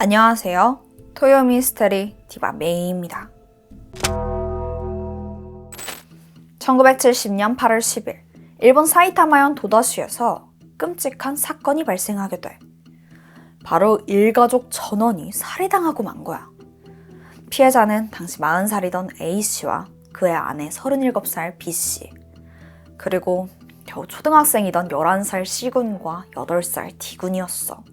안녕하세요. 토요미스테리 디바 메이입니다. 1970년 8월 10일 일본 사이타마현 도다시에서 끔찍한 사건이 발생하게 돼. 바로 일가족 전원이 살해당하고 만 거야. 피해자는 당시 40살이던 A씨와 그의 아내 37살 B씨, 그리고 겨우 초등학생이던 11살 C군과 8살 D군이었어.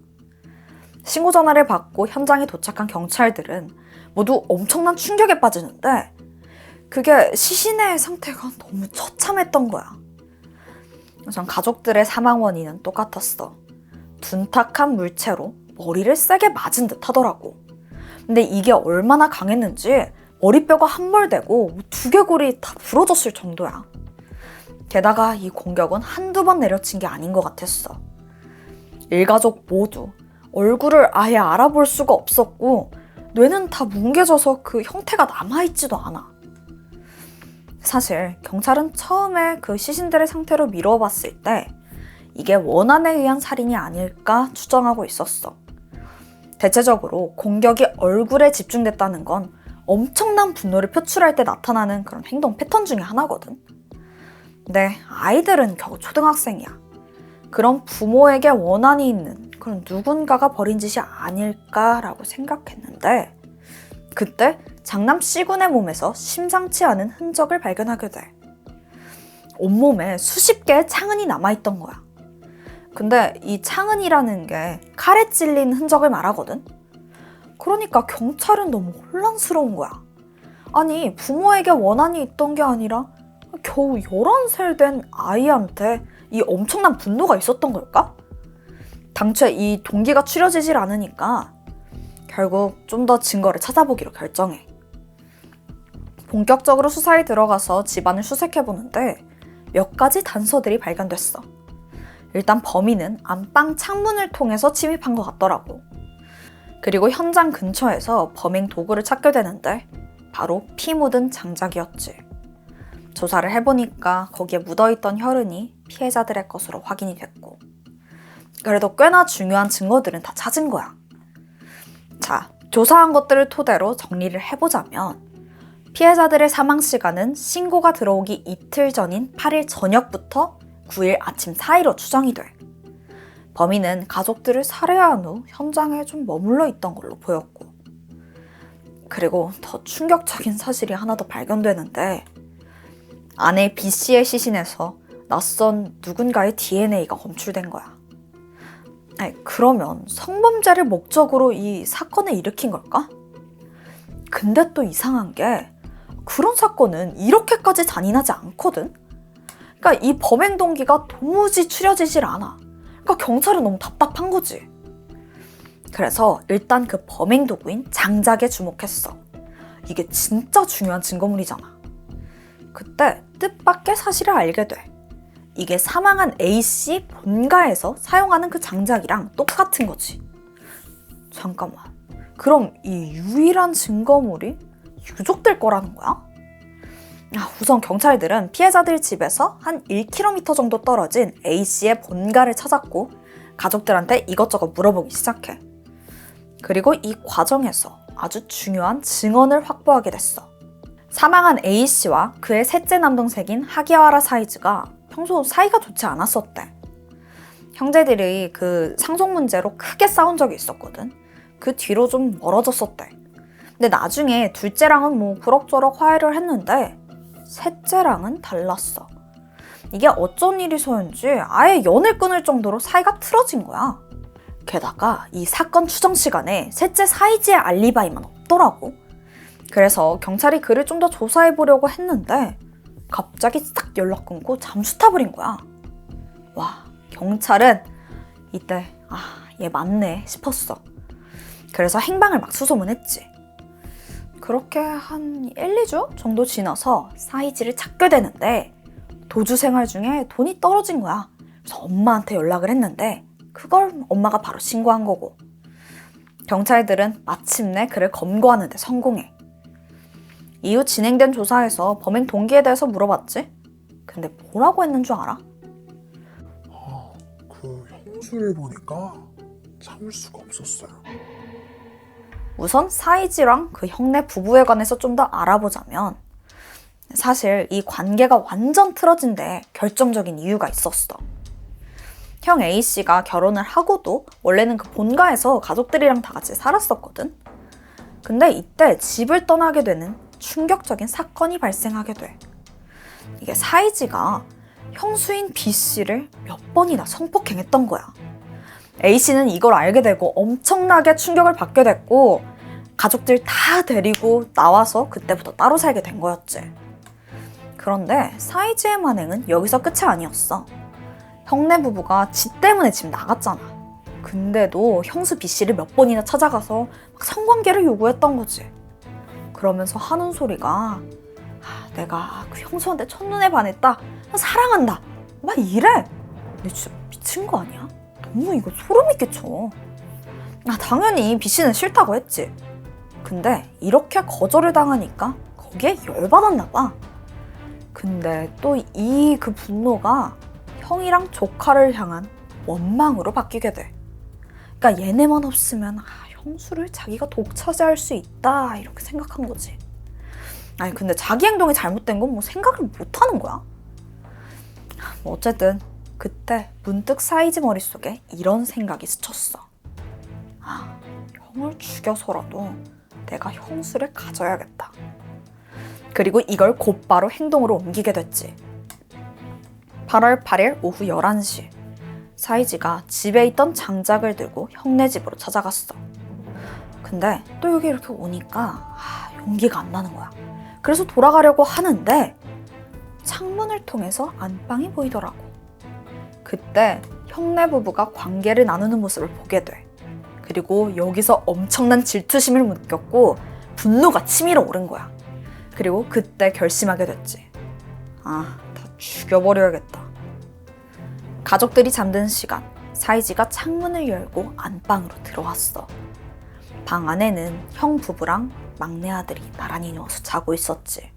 신고 전화를 받고 현장에 도착한 경찰들은 모두 엄청난 충격에 빠지는데 그게 시신의 상태가 너무 처참했던 거야. 우선 가족들의 사망 원인은 똑같았어. 둔탁한 물체로 머리를 세게 맞은 듯 하더라고. 근데 이게 얼마나 강했는지 머리뼈가 함몰되고 두개골이 다 부러졌을 정도야. 게다가 이 공격은 한두 번 내려친 게 아닌 것 같았어. 일가족 모두 얼굴을 아예 알아볼 수가 없었고 뇌는 다 뭉개져서 그 형태가 남아있지도 않아. 사실 경찰은 처음에 그 시신들의 상태로 미뤄봤을 때 이게 원한에 의한 살인이 아닐까 추정하고 있었어. 대체적으로 공격이 얼굴에 집중됐다는 건 엄청난 분노를 표출할 때 나타나는 그런 행동 패턴 중에 하나거든. 근데 아이들은 겨우 초등학생이야. 그런 부모에게 원한이 있는 그런 누군가가 벌인 짓이 아닐까라고 생각했는데 그때 장남 C군의 몸에서 심상치 않은 흔적을 발견하게 돼. 온몸에 수십 개의 창흔이 남아있던 거야. 근데 이 창흔이라는 게 칼에 찔린 흔적을 말하거든. 그러니까 경찰은 너무 혼란스러운 거야. 아니, 부모에게 원한이 있던 게 아니라 겨우 11살 된 아이한테 이 엄청난 분노가 있었던 걸까? 당초에 이 동기가 추려지질 않으니까 결국 좀 더 증거를 찾아보기로 결정해. 본격적으로 수사에 들어가서 집안을 수색해보는데 몇 가지 단서들이 발견됐어. 일단 범인은 안방 창문을 통해서 침입한 것 같더라고. 그리고 현장 근처에서 범행 도구를 찾게 되는데 바로 피 묻은 장작이었지. 조사를 해보니까 거기에 묻어있던 혈흔이 피해자들의 것으로 확인이 됐고 그래도 꽤나 중요한 증거들은 다 찾은 거야. 자, 조사한 것들을 토대로 정리를 해보자면 피해자들의 사망 시간은 신고가 들어오기 이틀 전인 8일 저녁부터 9일 아침 사이로 추정이 돼. 범인은 가족들을 살해한 후 현장에 좀 머물러 있던 걸로 보였고 그리고 더 충격적인 사실이 하나 더 발견되는데 아내 B씨의 시신에서 낯선 누군가의 DNA가 검출된 거야. 아니, 그러면 성범죄를 목적으로 이 사건을 일으킨 걸까? 근데 또 이상한 게 그런 사건은 이렇게까지 잔인하지 않거든? 그러니까 이 범행 동기가 도무지 추려지질 않아. 그러니까 경찰은 너무 답답한 거지. 그래서 일단 그 범행 도구인 장작에 주목했어. 이게 진짜 중요한 증거물이잖아. 그때 뜻밖의 사실을 알게 돼. 이게 사망한 A씨 본가에서 사용하는 그 장작이랑 똑같은 거지. 잠깐만. 그럼 이 유일한 증거물이 유족들 거라는 거야? 우선 경찰들은 피해자들 집에서 한 1km 정도 떨어진 A씨의 본가를 찾았고 가족들한테 이것저것 물어보기 시작해. 그리고 이 과정에서 아주 중요한 증언을 확보하게 됐어. 사망한 A씨와 그의 셋째 남동생인 하기와라 사이즈가 평소 사이가 좋지 않았었대. 형제들이 그 상속 문제로 크게 싸운 적이 있었거든. 그 뒤로 좀 멀어졌었대. 근데 나중에 둘째랑은 뭐 그럭저럭 화해를 했는데 셋째랑은 달랐어. 이게 어쩐 일이서인지 아예 연을 끊을 정도로 사이가 틀어진 거야. 게다가 이 사건 추정 시간에 셋째 사이즈의 알리바이만 없더라고. 그래서 경찰이 그를 좀 더 조사해보려고 했는데 갑자기 싹 연락 끊고 잠수 타버린 거야. 와, 경찰은 이때 얘 맞네 싶었어. 그래서 행방을 막 수소문했지. 그렇게 한 1-2주 정도 지나서 사이즈를 찾게 되는데 도주 생활 중에 돈이 떨어진 거야. 그래서 엄마한테 연락을 했는데 그걸 엄마가 바로 신고한 거고 경찰들은 마침내 그를 검거하는 데 성공해. 이후 진행된 조사에서 범행 동기에 대해서 물어봤지? 근데 뭐라고 했는 줄 알아? 그, 형, 그 형수를 보니까 참을 수가 없었어요. 「 그 형수를 보니까 참을 수가 없었어요. 」 그 형수를 보니까 참을 수가 없었어요. 」 그 형수를 보니까 참을 수가 없었어요. 」 그 형수를 보니까 참을 수가 없었어요. 」 그 형수를 보니까 참을 수가 없었어요. 」 그 형수를 보니까 참을 수가 없었어요. 」 그 형수를 보니까 참을 수가 없었어요. 「 그 형수를 보니까 참을 수가 없었어요. 」 우선 사이지랑 그 형네 부부에 관해서 좀 더 알아보자면 사실 이 관계가 완전 틀어진 데 결정적인 이유가 있었어. 형 A씨가 결혼을 하고도 원래는 그 본가에서 가족들이랑 다 같이 살았었거든. 근데 이때 집을 떠나게 되는 충격적인 사건이 발생하게 돼. 이게 사이지가 형수인 B씨를 몇 번이나 성폭행했던 거야. A씨는 이걸 알게 되고 엄청나게 충격을 받게 됐고 가족들 다 데리고 나와서 그때부터 따로 살게 된 거였지. 그런데 사이지의 만행은 여기서 끝이 아니었어. 형네 부부가 지 때문에 집 나갔잖아. 근데도 형수 B씨를 몇 번이나 찾아가서 막 성관계를 요구했던 거지. 그러면서 하는 소리가 내가 그 형수한테 첫눈에 반했다. 사랑한다. 막 이래. 근데 진짜 미친 거 아니야? 너무 이거 소름이 끼쳐. 당연히 B씨는 싫다고 했지. 근데 이렇게 거절을 당하니까 거기에 열받았나 봐. 근데 또 그 분노가 형이랑 조카를 향한 원망으로 바뀌게 돼. 그러니까 얘네만 없으면 형수를 자기가 독차지할 수 있다 이렇게 생각한 거지. 아니 근데 자기 행동이 잘못된 건 뭐 생각을 못 하는 거야. 뭐 어쨌든 그때 문득 사이지 머릿속에 이런 생각이 스쳤어. 형을 죽여서라도 내가 형수를 가져야겠다. 그리고 이걸 곧바로 행동으로 옮기게 됐지. 8월 8일 오후 11시 사이지가 집에 있던 장작을 들고 형네 집으로 찾아갔어. 근데 또 여기 이렇게 오니까 용기가 안 나는 거야. 그래서 돌아가려고 하는데 창문을 통해서 안방이 보이더라고. 그때 형네 부부가 관계를 나누는 모습을 보게 돼. 그리고 여기서 엄청난 질투심을 느꼈고 분노가 치밀어 오른 거야. 그리고 그때 결심하게 됐지. 다 죽여버려야겠다. 가족들이 잠든 시간, 사이지가 창문을 열고 안방으로 들어왔어. 방 안에는 형 부부랑 막내 아들이 나란히 누워서 자고 있었지.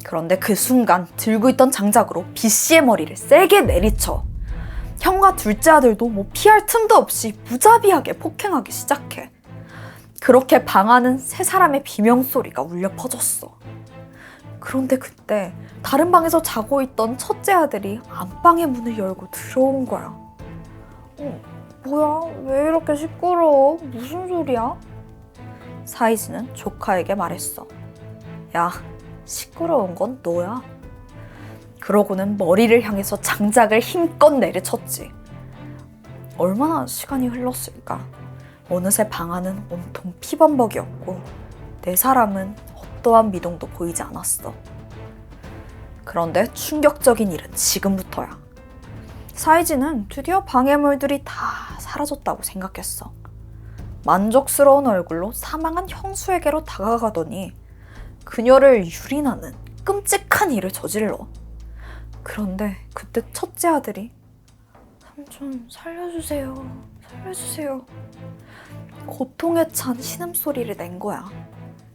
그런데 그 순간 들고 있던 장작으로 B씨의 머리를 세게 내리쳐. 형과 둘째 아들도 뭐 피할 틈도 없이 무자비하게 폭행하기 시작해. 그렇게 방 안은 세 사람의 비명소리가 울려 퍼졌어. 그런데 그때 다른 방에서 자고 있던 첫째 아들이 안방의 문을 열고 들어온 거야. 뭐야? 왜 이렇게 시끄러워? 무슨 소리야? 사이지는 조카에게 말했어. 야, 시끄러운 건 너야. 그러고는 머리를 향해서 장작을 힘껏 내리쳤지. 얼마나 시간이 흘렀을까? 어느새 방 안은 온통 피범벅이었고 네 사람은 어떠한 미동도 보이지 않았어. 그런데 충격적인 일은 지금부터야. 사이지는 드디어 방해물들이 다 사라졌다고 생각했어. 만족스러운 얼굴로 사망한 형수에게로 다가가더니 그녀를 유린하는 끔찍한 일을 저질러. 그런데 그때 첫째 아들이 삼촌 살려주세요. 살려주세요. 고통에 찬 신음소리를 낸 거야.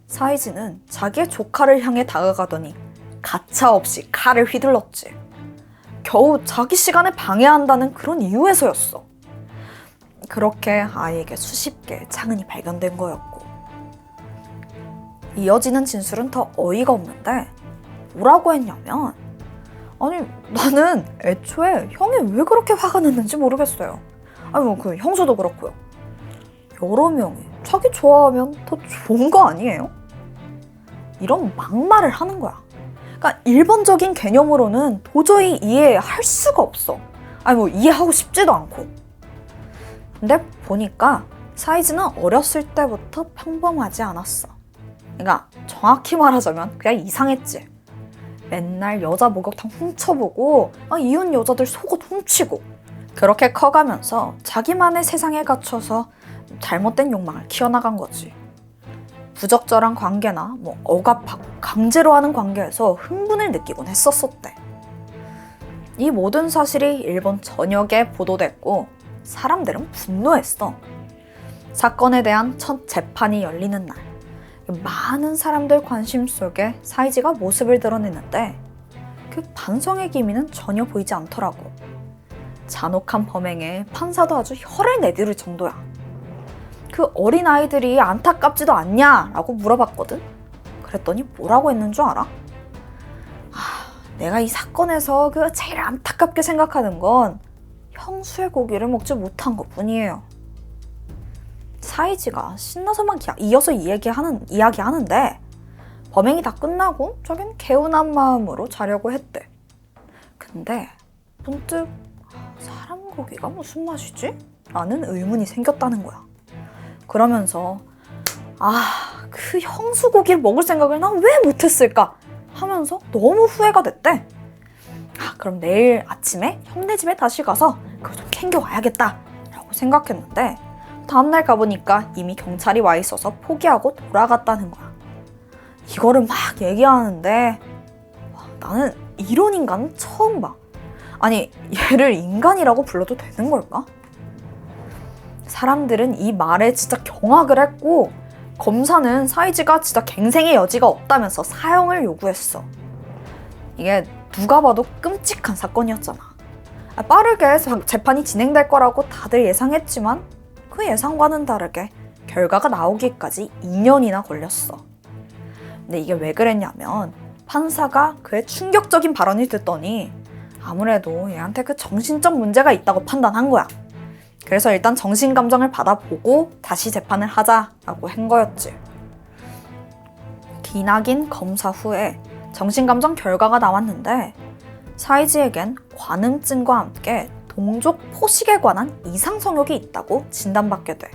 사이지는 자기의 조카를 향해 다가가더니 가차없이 칼을 휘둘렀지. 겨우 자기 시간에 방해한다는 그런 이유에서였어. 그렇게 아이에게 수십 개의 창흔이 발견된 거였고. 이어지는 진술은 더 어이가 없는데 뭐라고 했냐면 아니 나는 애초에 형이 왜 그렇게 화가 났는지 모르겠어요. 아니 그 형수도 그렇고요. 여러 명이 자기 좋아하면 더 좋은 거 아니에요? 이런 막말을 하는 거야. 그러니까 일반적인 개념으로는 도저히 이해할 수가 없어. 아니 뭐 이해하고 싶지도 않고. 근데 보니까 사이즈는 어렸을 때부터 평범하지 않았어. 그러니까 정확히 말하자면 그냥 이상했지. 맨날 여자 목욕탕 훔쳐보고 이혼 여자들 속옷 훔치고 그렇게 커가면서 자기만의 세상에 갇혀서 잘못된 욕망을 키워나간 거지. 부적절한 관계나 억압하고 강제로 하는 관계에서 흥분을 느끼곤 했었었대. 이 모든 사실이 일본 전역에 보도됐고 사람들은 분노했어. 사건에 대한 첫 재판이 열리는 날 많은 사람들 관심 속에 사이지가 모습을 드러냈는데 그 반성의 기미는 전혀 보이지 않더라고. 잔혹한 범행에 판사도 아주 혀를 내두를 정도야. 그 어린아이들이 안타깝지도 않냐? 라고 물어봤거든. 그랬더니 뭐라고 했는 줄 알아? 내가 이 사건에서 그 제일 안타깝게 생각하는 건 형수의 고기를 먹지 못한 것 뿐이에요. 사이지가 신나서 막 이어서 이야기하는데 범행이 다 끝나고 저긴 개운한 마음으로 자려고 했대. 근데 문득 사람 고기가 무슨 맛이지? 라는 의문이 생겼다는 거야. 그러면서 그 형수 고기를 먹을 생각을 난 왜 못했을까? 하면서 너무 후회가 됐대. 그럼 내일 아침에 형네 집에 다시 가서 그거 좀 챙겨와야겠다 라고 생각했는데 다음날 가보니까 이미 경찰이 와 있어서 포기하고 돌아갔다는 거야. 이거를 막 얘기하는데 나는 이런 인간은 처음 봐. 아니, 얘를 인간이라고 불러도 되는 걸까? 사람들은 이 말에 진짜 경악을 했고 검사는 사이지가 진짜 갱생의 여지가 없다면서 사형을 요구했어. 이게 누가 봐도 끔찍한 사건이었잖아. 빠르게 재판이 진행될 거라고 다들 예상했지만 그 예상과는 다르게 결과가 나오기까지 2년이나 걸렸어. 근데 이게 왜 그랬냐면 판사가 그의 충격적인 발언을 듣더니 아무래도 얘한테 그 정신적 문제가 있다고 판단한 거야. 그래서 일단 정신감정을 받아보고 다시 재판을 하자라고 한 거였지. 기나긴 검사 후에 정신감정 결과가 나왔는데 사이지에겐 관음증과 함께 동족 포식에 관한 이상 성욕이 있다고 진단받게 돼.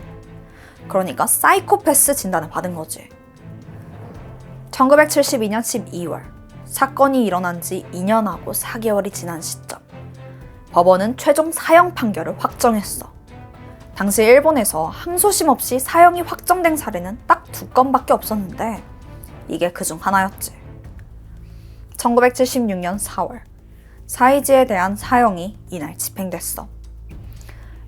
그러니까 사이코패스 진단을 받은 거지. 1972년 12월 사건이 일어난 지 2년하고 4개월이 지난 시점 법원은 최종 사형 판결을 확정했어. 당시 일본에서 항소심 없이 사형이 확정된 사례는 딱 2건밖에 없었는데 이게 그중 하나였지. 1976년 4월 사이지에 대한 사형이 이날 집행됐어.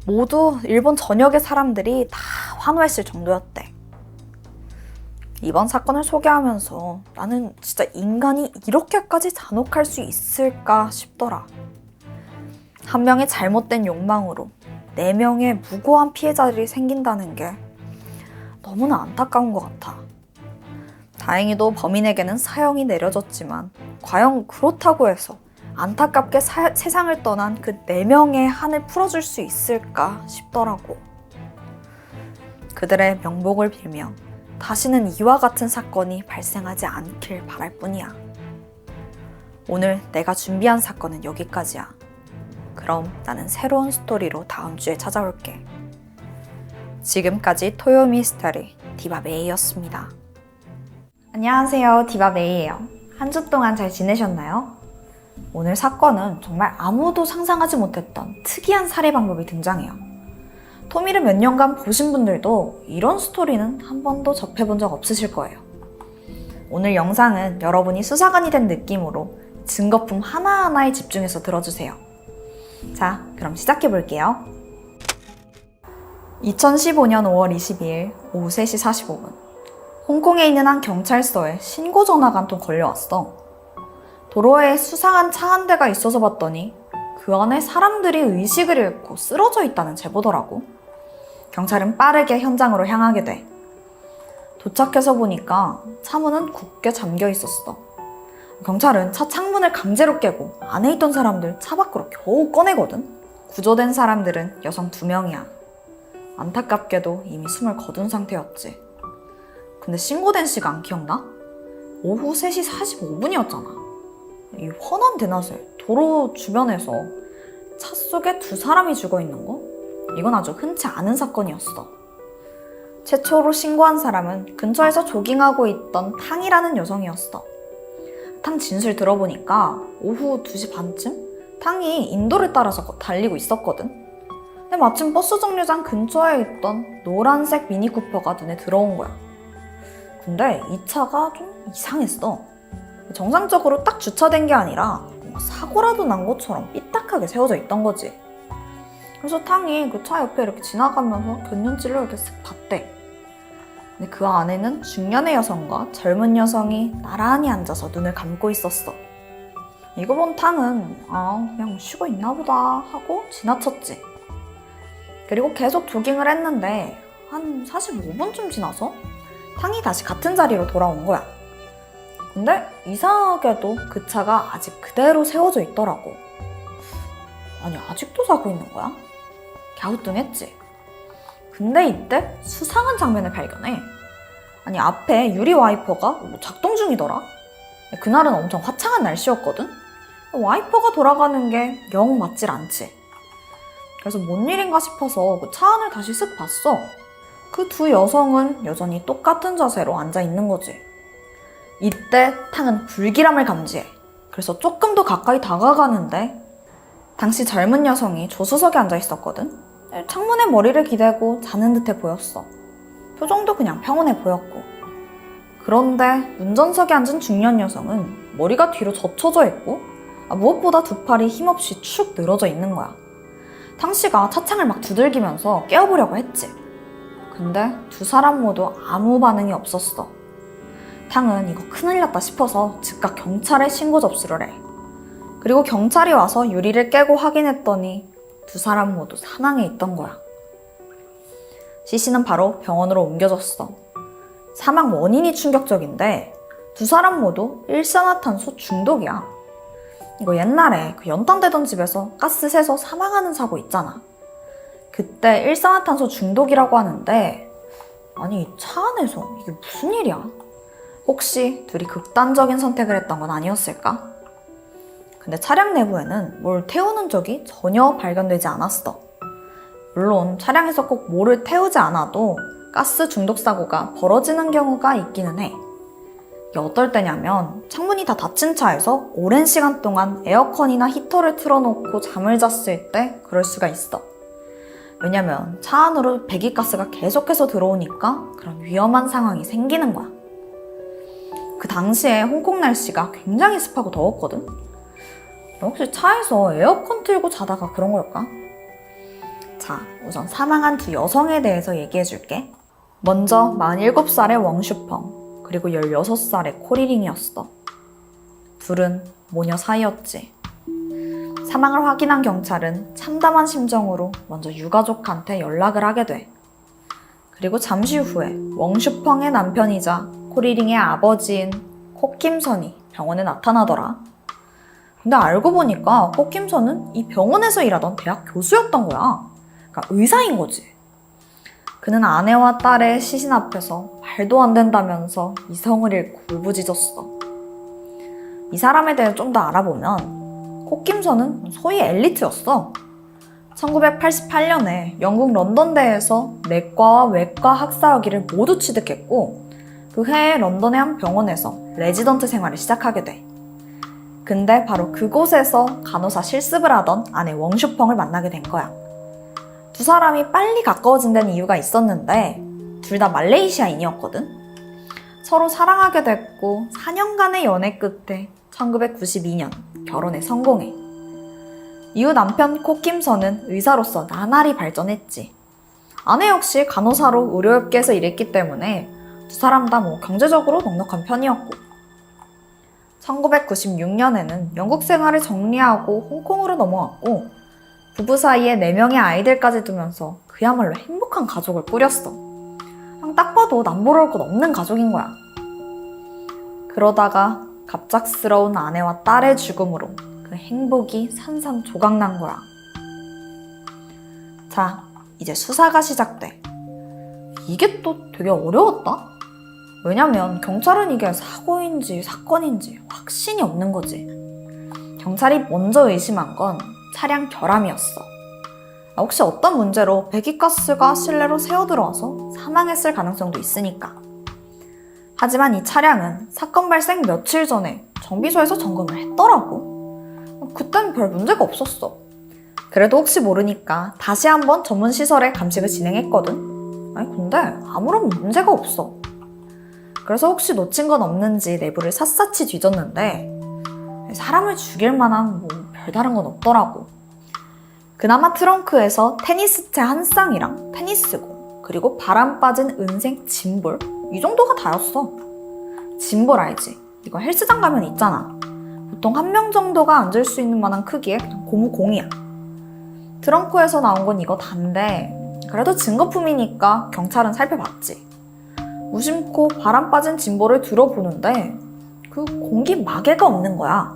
모두 일본 전역의 사람들이 다 환호했을 정도였대. 이번 사건을 소개하면서 나는 진짜 인간이 이렇게까지 잔혹할 수 있을까 싶더라. 한 명의 잘못된 욕망으로 4명의 무고한 피해자들이 생긴다는 게 너무나 안타까운 것 같아. 다행히도 범인에게는 사형이 내려졌지만 과연 그렇다고 해서 안타깝게 세상을 떠난 그 4명의 한을 풀어줄 수 있을까 싶더라고. 그들의 명복을 빌며 다시는 이와 같은 사건이 발생하지 않길 바랄 뿐이야. 오늘 내가 준비한 사건은 여기까지야. 그럼 나는 새로운 스토리로 다음 주에 찾아올게. 지금까지 토요미스터리 디바메이였습니다. 안녕하세요, 디바메이예요. 한 주 동안 잘 지내셨나요? 오늘 사건은 정말 아무도 상상하지 못했던 특이한 살해 방법이 등장해요. 토미를 몇 년간 보신 분들도 이런 스토리는 한 번도 접해본 적 없으실 거예요. 오늘 영상은 여러분이 수사관이 된 느낌으로 증거품 하나하나에 집중해서 들어주세요. 자, 그럼 시작해볼게요. 2015년 5월 22일 오후 3시 45분 홍콩에 있는 한 경찰서에 신고 전화가 한 통 걸려왔어. 도로에 수상한 차 한 대가 있어서 봤더니 그 안에 사람들이 의식을 잃고 쓰러져 있다는 제보더라고. 경찰은 빠르게 현장으로 향하게 돼. 도착해서 보니까 차 문은 굳게 잠겨 있었어. 경찰은 차 창문을 강제로 깨고 안에 있던 사람들 차 밖으로 겨우 꺼내거든. 구조된 사람들은 여성 2명이야. 안타깝게도 이미 숨을 거둔 상태였지. 근데 신고된 시가 안 기억나? 오후 3시 45분이었잖아. 이 훤한 대낮에 도로 주변에서 차 속에 2사람이 죽어있는 거? 이건 아주 흔치 않은 사건이었어. 최초로 신고한 사람은 근처에서 조깅하고 있던 탕이라는 여성이었어. 탕 진술 들어보니까 오후 2시 반쯤 탕이 인도를 따라서 달리고 있었거든. 근데 마침 버스 정류장 근처에 있던 노란색 미니쿠퍼가 눈에 들어온 거야. 근데 이 차가 좀 이상했어. 정상적으로 딱 주차된 게 아니라 사고라도 난 것처럼 삐딱하게 세워져 있던 거지. 그래서 탕이 그 차 옆에 이렇게 지나가면서 견눈질로 이렇게 쓱 봤대. 근데 그 안에는 중년의 여성과 젊은 여성이 나란히 앉아서 눈을 감고 있었어. 이거 본 탕은 그냥 쉬고 있나 보다 하고 지나쳤지. 그리고 계속 조깅을 했는데 한 45분쯤 지나서 탕이 다시 같은 자리로 돌아온 거야. 근데 이상하게도 그 차가 아직 그대로 세워져 있더라고. 아니, 아직도 자고 있는 거야? 갸우뚱했지. 근데 이때 수상한 장면을 발견해. 아니, 앞에 유리 와이퍼가 작동 중이더라. 그날은 엄청 화창한 날씨였거든? 와이퍼가 돌아가는 게 영 맞질 않지. 그래서 뭔 일인가 싶어서 그 차 안을 다시 쓱 봤어. 그 두 여성은 여전히 똑같은 자세로 앉아 있는 거지. 이때 탕은 불길함을 감지해. 그래서 조금 더 가까이 다가가는데 당시 젊은 여성이 조수석에 앉아 있었거든. 창문에 머리를 기대고 자는 듯해 보였어. 표정도 그냥 평온해 보였고. 그런데 운전석에 앉은 중년 여성은 머리가 뒤로 젖혀져 있고 무엇보다 두 팔이 힘없이 축 늘어져 있는 거야. 탕씨가 차창을 막 두들기면서 깨워보려고 했지. 근데 두 사람 모두 아무 반응이 없었어. 탕은 이거 큰일 났다 싶어서 즉각 경찰에 신고 접수를 해. 그리고 경찰이 와서 유리를 깨고 확인했더니 두 사람 모두 사망해 있던 거야. 시신은 바로 병원으로 옮겨졌어. 사망 원인이 충격적인데 두 사람 모두 일산화탄소 중독이야. 이거 옛날에 그 연탄되던 집에서 가스 새서 사망하는 사고 있잖아. 그때 일산화탄소 중독이라고 하는데 아니, 이 차 안에서 이게 무슨 일이야? 혹시 둘이 극단적인 선택을 했던 건 아니었을까? 근데 차량 내부에는 뭘 태우는 적이 전혀 발견되지 않았어. 물론 차량에서 꼭 뭐를 태우지 않아도 가스 중독 사고가 벌어지는 경우가 있기는 해. 이게 어떨 때냐면 창문이 다 닫힌 차에서 오랜 시간 동안 에어컨이나 히터를 틀어놓고 잠을 잤을 때 그럴 수가 있어. 왜냐면 차 안으로 배기가스가 계속해서 들어오니까 그런 위험한 상황이 생기는 거야. 그 당시에 홍콩 날씨가 굉장히 습하고 더웠거든? 혹시 차에서 에어컨 틀고 자다가 그런 걸까? 자, 우선 사망한 두 여성에 대해서 얘기해 줄게. 먼저 47살의 웡슈펑, 그리고 16살의 코리링이었어. 둘은 모녀 사이였지. 사망을 확인한 경찰은 참담한 심정으로 먼저 유가족한테 연락을 하게 돼. 그리고 잠시 후에 웡슈펑의 남편이자 코리링의 아버지인 코킴선이 병원에 나타나더라. 근데 알고 보니까 코킴선은 이 병원에서 일하던 대학 교수였던 거야. 그러니까 의사인 거지. 그는 아내와 딸의 시신 앞에서 말도 안 된다면서 이성을 잃고 울부짖었어. 이 사람에 대해 좀 더 알아보면 코킴선은 소위 엘리트였어. 1988년에 영국 런던대에서 내과와 외과 학사학위를 모두 취득했고 그 해에 런던의 한 병원에서 레지던트 생활을 시작하게 돼. 근데 바로 그곳에서 간호사 실습을 하던 아내 웡슈펑을 만나게 된 거야. 두 사람이 빨리 가까워진 데는 이유가 있었는데 둘 다 말레이시아인이었거든. 서로 사랑하게 됐고 4년간의 연애 끝에 1992년 결혼에 성공해. 이후 남편 코킴선은 의사로서 나날이 발전했지. 아내 역시 간호사로 의료업계에서 일했기 때문에 두 사람 다 경제적으로 넉넉한 편이었고 1996년에는 영국 생활을 정리하고 홍콩으로 넘어왔고 부부 사이에 4명의 아이들까지 두면서 그야말로 행복한 가족을 꾸렸어. 그냥 딱 봐도 남부러울 것 없는 가족인 거야. 그러다가 갑작스러운 아내와 딸의 죽음으로 그 행복이 산산조각난 거야. 자, 이제 수사가 시작돼. 이게 또 되게 어려웠다? 왜냐면 경찰은 이게 사고인지 사건인지 확신이 없는 거지. 경찰이 먼저 의심한 건 차량 결함이었어. 혹시 어떤 문제로 배기가스가 실내로 새어들어와서 사망했을 가능성도 있으니까. 하지만 이 차량은 사건 발생 며칠 전에 정비소에서 점검을 했더라고. 그땐 별 문제가 없었어. 그래도 혹시 모르니까 다시 한번 전문 시설에 감식을 진행했거든. 아니 근데 아무런 문제가 없어. 그래서 혹시 놓친 건 없는지 내부를 샅샅이 뒤졌는데 사람을 죽일 만한 별다른 건 없더라고. 그나마 트렁크에서 테니스채 한 쌍이랑 테니스공, 그리고 바람 빠진 은색 짐볼, 이 정도가 다였어. 짐볼 알지? 이거 헬스장 가면 있잖아. 보통 한 명 정도가 앉을 수 있는 만한 크기의 그냥 고무 공이야. 트렁크에서 나온 건 이거 단데 그래도 증거품이니까 경찰은 살펴봤지. 무심코 바람 빠진 진보를 들어보는데 그 공기 마개가 없는 거야.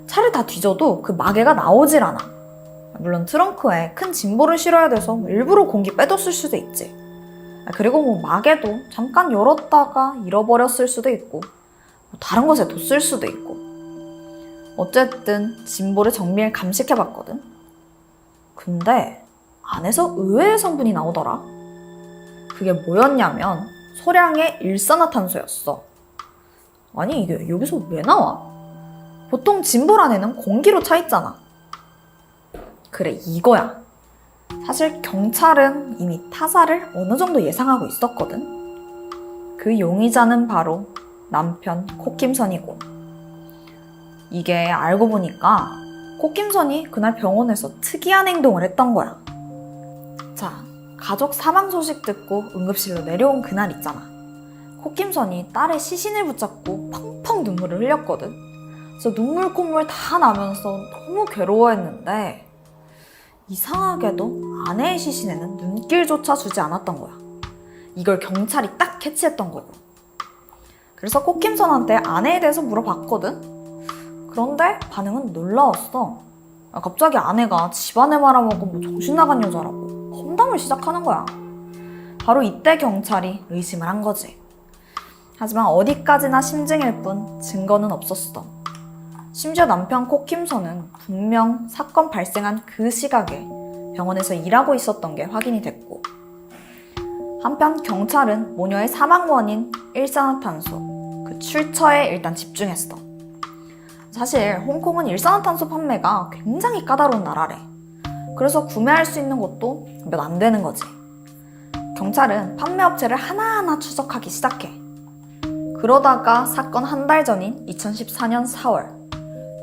차를 다 뒤져도 그 마개가 나오질 않아. 물론 트렁크에 큰 진보를 실어야 돼서 일부러 공기 빼뒀을 수도 있지. 그리고 뭐 마개도 잠깐 열었다가 잃어버렸을 수도 있고 다른 것에 뒀을 수도 있고. 어쨌든 진보를 정밀 감식해봤거든. 근데 안에서 의외의 성분이 나오더라. 그게 뭐였냐면 소량의 일산화탄소였어. 아니 이게 여기서 왜 나와? 보통 진볼 안에는 공기로 차 있잖아. 그래 이거야. 사실 경찰은 이미 타사를 어느 정도 예상하고 있었거든. 그 용의자는 바로 남편 코킴선이고. 이게 알고 보니까 코킴선이 그날 병원에서 특이한 행동을 했던 거야. 자, 가족 사망 소식 듣고 응급실로 내려온 그날 있잖아. 코킴선이 딸의 시신을 붙잡고 펑펑 눈물을 흘렸거든. 그래서 눈물 콧물 다 나면서 너무 괴로워했는데 이상하게도 아내의 시신에는 눈길조차 주지 않았던 거야. 이걸 경찰이 딱 캐치했던 거고. 그래서 코킴선한테 아내에 대해서 물어봤거든. 그런데 반응은 놀라웠어. 갑자기 아내가 집안에 말아먹고 뭐 정신 나간 여자라고 험담을 시작하는 거야. 바로 이때 경찰이 의심을 한 거지. 하지만 어디까지나 심증일 뿐 증거는 없었어. 심지어 남편 코킴선은 분명 사건 발생한 그 시각에 병원에서 일하고 있었던 게 확인이 됐고, 한편 경찰은 모녀의 사망 원인 일산화탄소, 그 출처에 일단 집중했어. 사실 홍콩은 일산화탄소 판매가 굉장히 까다로운 나라래. 그래서 구매할 수 있는 곳도 몇 안 되는 거지. 경찰은 판매업체를 하나하나 추적하기 시작해. 그러다가 사건 한 달 전인 2014년 4월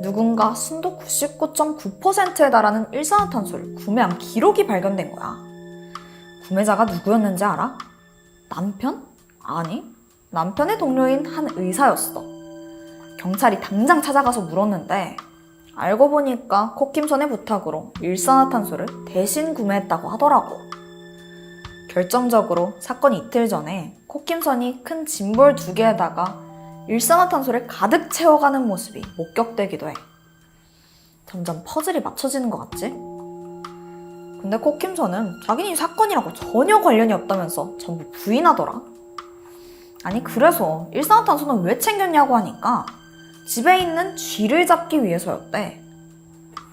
누군가 순도 99.9%에 달하는 일산화탄소를 구매한 기록이 발견된 거야. 구매자가 누구였는지 알아? 남편? 아니, 남편의 동료인 한 의사였어. 경찰이 당장 찾아가서 물었는데 알고 보니까 코킴선의 부탁으로 일산화탄소를 대신 구매했다고 하더라고. 결정적으로 사건 이틀 전에 코킴선이 큰 짐볼 2개에다가 일산화탄소를 가득 채워가는 모습이 목격되기도 해. 점점 퍼즐이 맞춰지는 것 같지? 근데 코킴선은 자기는 이 사건이라고 전혀 관련이 없다면서 전부 부인하더라. 아니 그래서 일산화탄소는 왜 챙겼냐고 하니까 집에 있는 쥐를 잡기 위해서였대.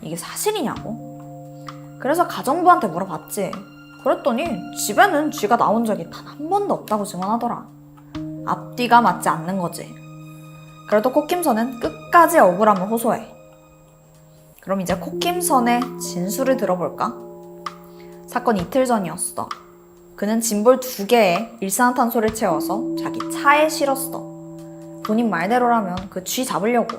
이게 사실이냐고? 그래서 가정부한테 물어봤지. 그랬더니 집에는 쥐가 나온 적이 단 한 번도 없다고 증언하더라. 앞뒤가 맞지 않는 거지. 그래도 코킴선은 끝까지 억울함을 호소해. 그럼 이제 코킴선의 진술을 들어볼까? 사건 이틀 전이었어. 그는 짐볼 2개에 일산화탄소를 채워서 자기 차에 실었어. 본인 말대로라면 그 쥐 잡으려고.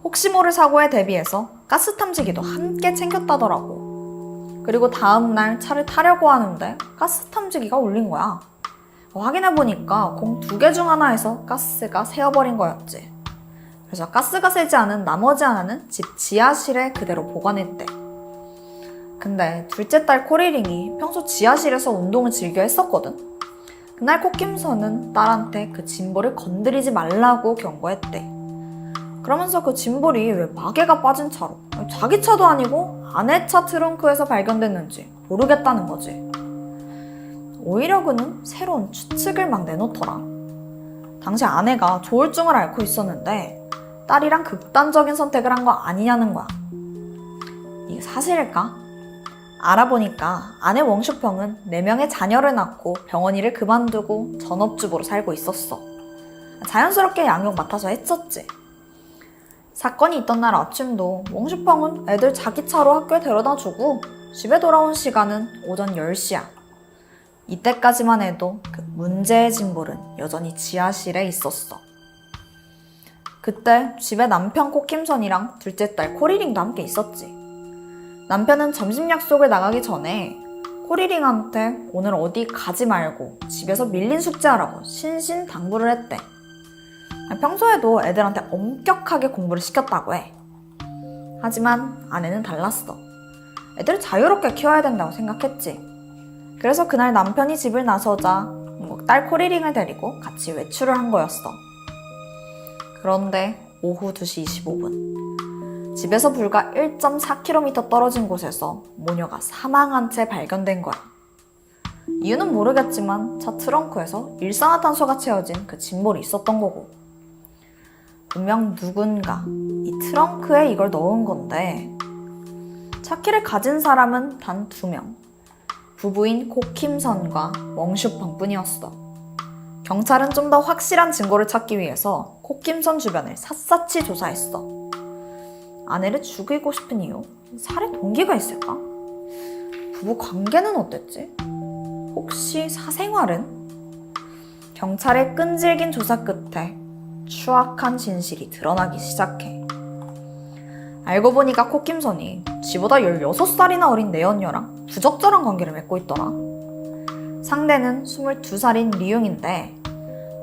혹시 모를 사고에 대비해서 가스 탐지기도 함께 챙겼다더라고. 그리고 다음날 차를 타려고 하는데 가스 탐지기가 울린 거야. 확인해보니까 공 2개 중 하나에서 가스가 새어버린 거였지. 그래서 가스가 새지 않은 나머지 하나는 집 지하실에 그대로 보관했대. 근데 둘째 딸 코리링이 평소 지하실에서 운동을 즐겨 했었거든. 그날 코킴선은 딸한테 그 짐볼을 건드리지 말라고 경고했대. 그러면서 그 짐볼이 왜 마개가 빠진 차로 자기 차도 아니고 아내 차 트렁크에서 발견됐는지 모르겠다는 거지. 오히려 그는 새로운 추측을 막 내놓더라. 당시 아내가 조울증을 앓고 있었는데 딸이랑 극단적인 선택을 한 거 아니냐는 거야. 이게 사실일까? 알아보니까 아내 웡슈펑은 4명의 자녀를 낳고 병원 일을 그만두고 전업주부로 살고 있었어. 자연스럽게 양육 맡아서 했었지. 사건이 있던 날 아침도 웡슈펑은 애들 자기 차로 학교에 데려다주고 집에 돌아온 시간은 오전 10시야. 이때까지만 해도 그 문제의 짐볼은 여전히 지하실에 있었어. 그때 집에 남편 코킴선이랑 둘째 딸 코리링도 함께 있었지. 남편은 점심 약속을 나가기 전에 코리링한테 오늘 어디 가지 말고 집에서 밀린 숙제하라고 신신당부를 했대. 평소에도 애들한테 엄격하게 공부를 시켰다고 해. 하지만 아내는 달랐어. 애들을 자유롭게 키워야 된다고 생각했지. 그래서 그날 남편이 집을 나서자 딸 코리링을 데리고 같이 외출을 한 거였어. 그런데 오후 2시 25분. 집에서 불과 1.4km 떨어진 곳에서 모녀가 사망한 채 발견된 거야. 이유는 모르겠지만 차 트렁크에서 일산화탄소가 채워진 그 짐볼이 있었던 거고. 분명 누군가 이 트렁크에 이걸 넣은 건데 차키를 가진 사람은 단 2명. 부부인 코킴선과 웡슈펑 뿐이었어. 경찰은 좀 더 확실한 증거를 찾기 위해서 코킴선 주변을 샅샅이 조사했어. 아내를 죽이고 싶은 이유? 살해 동기가 있을까? 부부 관계는 어땠지? 혹시 사생활은? 경찰의 끈질긴 조사 끝에 추악한 진실이 드러나기 시작해. 알고 보니까 코킴선이 지보다 16살이나 어린 내연녀랑 부적절한 관계를 맺고 있더라. 상대는 22살인 리웅인데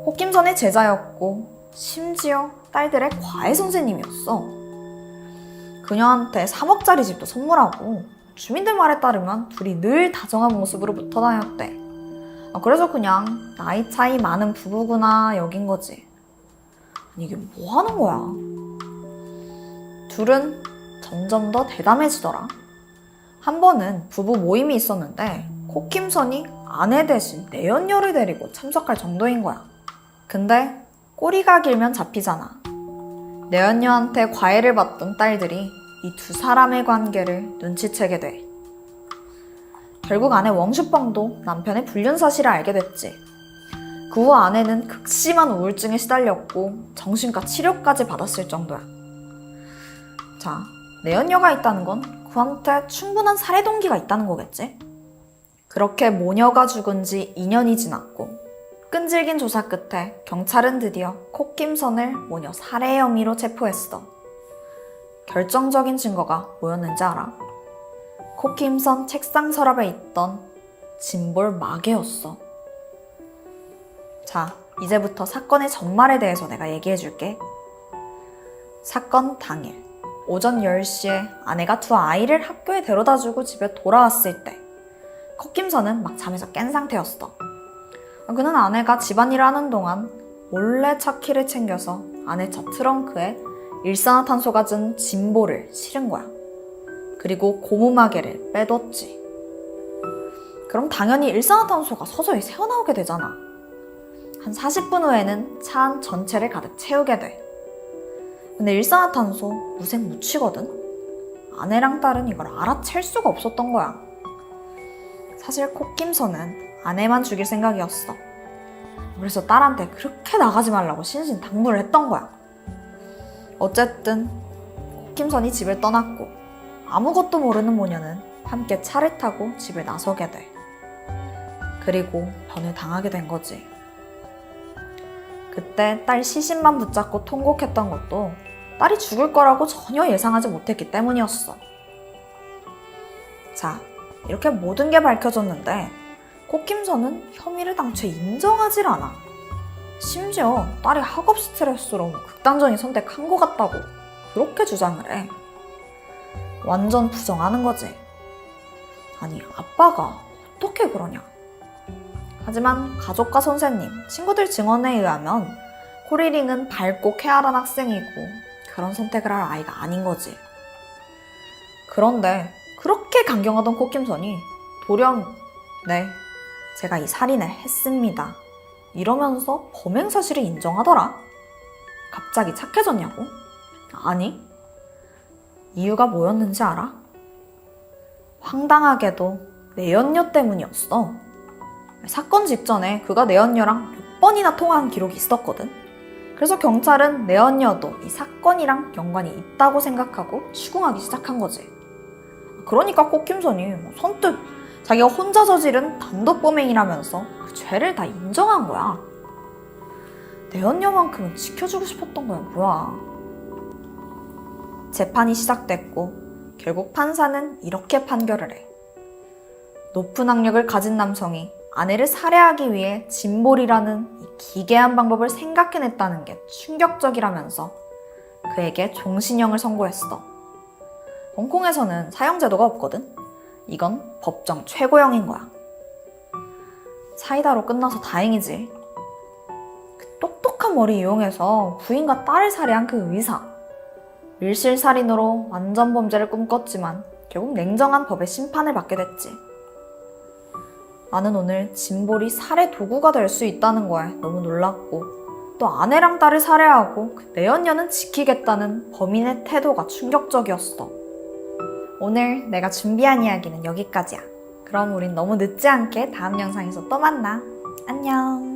코킴선의 제자였고 심지어 딸들의 과외 선생님이었어. 그녀한테 3억짜리 집도 선물하고 주민들 말에 따르면 둘이 늘 다정한 모습으로 붙어 다녔대. 그래서 그냥 나이 차이 많은 부부구나 여긴 거지. 아니 이게 뭐 하는 거야? 둘은 점점 더 대담해지더라. 한 번은 부부 모임이 있었는데 코킴선이 아내 대신 내연녀를 데리고 참석할 정도인 거야. 근데 꼬리가 길면 잡히잖아. 내연녀한테 과외를 받던 딸들이 이 두 사람의 관계를 눈치채게 돼. 결국 아내 웡슈펑도 남편의 불륜 사실을 알게 됐지. 그 후 아내는 극심한 우울증에 시달렸고 정신과 치료까지 받았을 정도야. 자, 내연녀가 있다는 건 그한테 충분한 살해 동기가 있다는 거겠지? 그렇게 모녀가 죽은 지 2년이 지났고 끈질긴 조사 끝에 경찰은 드디어 코킴선을 모녀 살해 혐의로 체포했어. 결정적인 증거가 뭐였는지 알아? 코킴선 책상 서랍에 있던 짐볼 마개였어. 자, 이제부터 사건의 전말에 대해서 내가 얘기해줄게. 사건 당일 오전 10시에 아내가 두 아이를 학교에 데려다주고 집에 돌아왔을 때 코킴선은 막 잠에서 깬 상태였어. 그는 아내가 집안일을 하는 동안 몰래 차키를 챙겨서 아내 차 트렁크에 일산화탄소가 든 짐볼을 실은 거야. 그리고 고무마개를 빼뒀지. 그럼 당연히 일산화탄소가 서서히 새어나오게 되잖아. 한 40분 후에는 차 안 전체를 가득 채우게 돼. 근데 일산화탄소 무색 무취거든? 아내랑 딸은 이걸 알아챌 수가 없었던 거야. 사실 코킴선은 아내만 죽일 생각이었어. 그래서 딸한테 그렇게 나가지 말라고 신신당부를 했던 거야. 어쨌든 코킴선이 집을 떠났고 아무것도 모르는 모녀는 함께 차를 타고 집을 나서게 돼. 그리고 변을 당하게 된 거지. 그때 딸 시신만 붙잡고 통곡했던 것도 딸이 죽을 거라고 전혀 예상하지 못했기 때문이었어. 자, 이렇게 모든 게 밝혀졌는데 코킴선은 혐의를 당초에 인정하질 않아. 심지어 딸이 학업 스트레스로 극단적인 선택한 것 같다고 그렇게 주장을 해. 완전 부정하는 거지. 아니, 아빠가 어떻게 그러냐. 하지만 가족과 선생님, 친구들 증언에 의하면 코리링은 밝고 쾌활한 학생이고 그런 선택을 할 아이가 아닌 거지. 그런데 그렇게 강경하던 코킴선이 돌연 네, 제가 이 살인을 했습니다. 이러면서 범행 사실을 인정하더라. 갑자기 착해졌냐고? 아니, 이유가 뭐였는지 알아? 황당하게도 내연녀 때문이었어. 사건 직전에 그가 내연녀랑 6번이나 통화한 기록이 있었거든. 그래서 경찰은 내연녀도 이 사건이랑 연관이 있다고 생각하고 추궁하기 시작한 거지. 그러니까 코킴선이 선뜻 자기가 혼자 저지른 단독범행이라면서 그 죄를 다 인정한 거야. 내연녀만큼은 지켜주고 싶었던 거야, 뭐야. 재판이 시작됐고 결국 판사는 이렇게 판결을 해. 높은 학력을 가진 남성이 아내를 살해하기 위해 짐볼이라는 이 기괴한 방법을 생각해냈다는 게 충격적이라면서 그에게 종신형을 선고했어. 홍콩에서는 사형제도가 없거든. 이건 법정 최고형인 거야. 사이다로 끝나서 다행이지. 그 똑똑한 머리 이용해서 부인과 딸을 살해한 그 의사. 밀실살인으로 완전 범죄를 꿈꿨지만 결국 냉정한 법의 심판을 받게 됐지. 나는 오늘 짐볼이 살해 도구가 될 수 있다는 거에 너무 놀랐고, 또 아내랑 딸을 살해하고 그 내연녀는 지키겠다는 범인의 태도가 충격적이었어. 오늘 내가 준비한 이야기는 여기까지야. 그럼 우린 너무 늦지 않게 다음 영상에서 또 만나. 안녕.